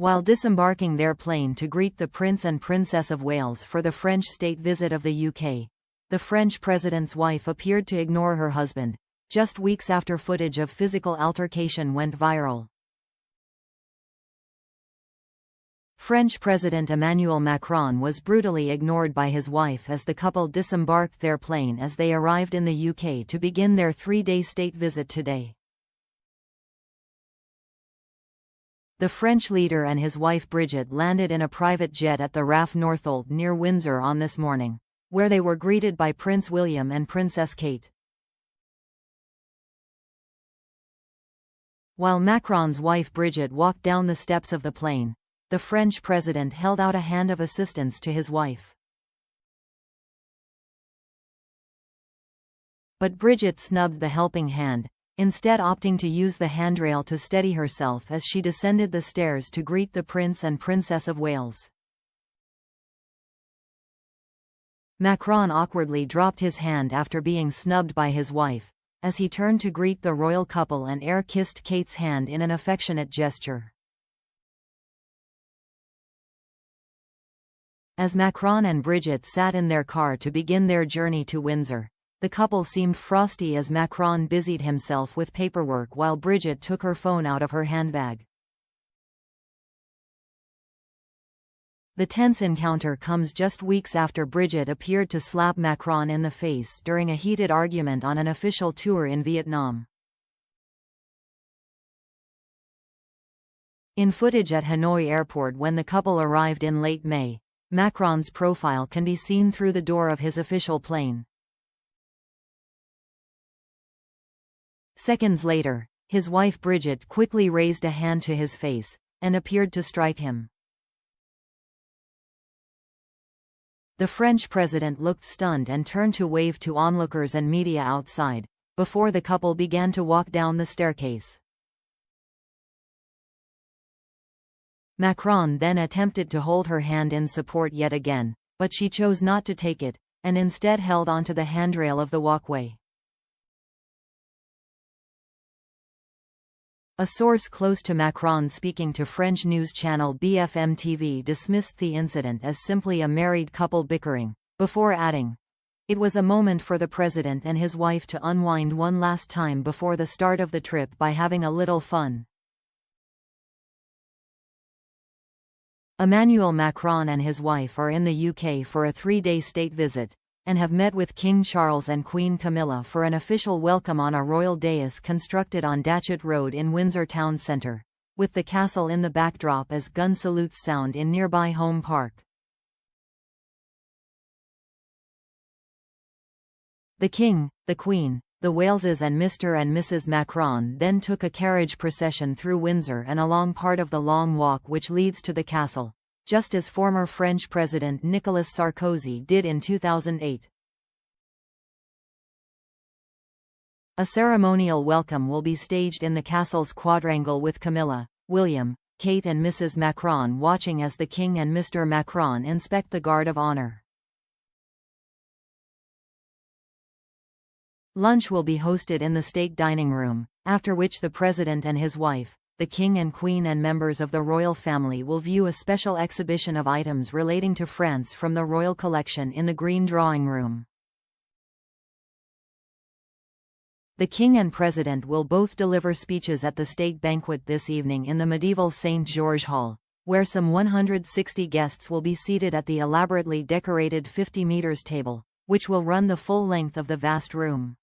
while disembarking their plane to greet the Prince and Princess of Wales for the French state visit of the UK. The French president's wife appeared to ignore her husband, just weeks after footage of physical altercation went viral. French President Emmanuel Macron was brutally ignored by his wife as the couple disembarked their plane as they arrived in the UK to begin their three-day state visit today. The French leader and his wife Brigitte landed in a private jet at the RAF Northolt near Windsor on this morning, where they were greeted by Prince William and Princess Kate. While Macron's wife Brigitte walked down the steps of the plane, the French president held out a hand of assistance to his wife. But Brigitte snubbed the helping hand, instead opting to use the handrail to steady herself as she descended the stairs to greet the Prince and Princess of Wales. Macron awkwardly dropped his hand after being snubbed by his wife, as he turned to greet the royal couple and air-kissed Kate's hand in an affectionate gesture. As Macron and Brigitte sat in their car to begin their journey to Windsor, the couple seemed frosty as Macron busied himself with paperwork while Brigitte took her phone out of her handbag. The tense encounter comes just weeks after Brigitte appeared to slap Macron in the face during a heated argument on an official tour in Vietnam. In footage at Hanoi Airport when the couple arrived in late May, Macron's profile can be seen through the door of his official plane. Seconds later, his wife Brigitte quickly raised a hand to his face, and appeared to strike him. The French president looked stunned and turned to wave to onlookers and media outside, before the couple began to walk down the staircase. Macron then attempted to hold her hand in support yet again, but she chose not to take it, and instead held onto the handrail of the walkway. A source close to Macron speaking to French news channel BFM TV dismissed the incident as simply a married couple bickering, before adding, "It was a moment for the president and his wife to unwind one last time before the start of the trip by having a little fun." Emmanuel Macron and his wife are in the UK for a three-day state visit, and have met with King Charles and Queen Camilla for an official welcome on a royal dais constructed on Datchet Road in Windsor town centre, with the castle in the backdrop as gun salutes sound in nearby Home Park. The King, the Queen, the Waleses and Mr. and Mrs. Macron then took a carriage procession through Windsor and along part of the long walk which leads to the castle, just as former French President Nicolas Sarkozy did in 2008. A ceremonial welcome will be staged in the castle's quadrangle with Camilla, William, Kate and Mrs. Macron watching as the King and Mr. Macron inspect the Guard of Honor. Lunch will be hosted in the state dining room, after which the president and his wife, the King and Queen and members of the royal family will view a special exhibition of items relating to France from the royal collection in the Green Drawing Room. The King and President will both deliver speeches at the state banquet this evening in the medieval St. George Hall, where some 160 guests will be seated at the elaborately decorated 50 meters table, which will run the full length of the vast room.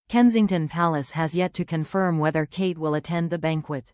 Kensington Palace has yet to confirm whether Kate will attend the banquet.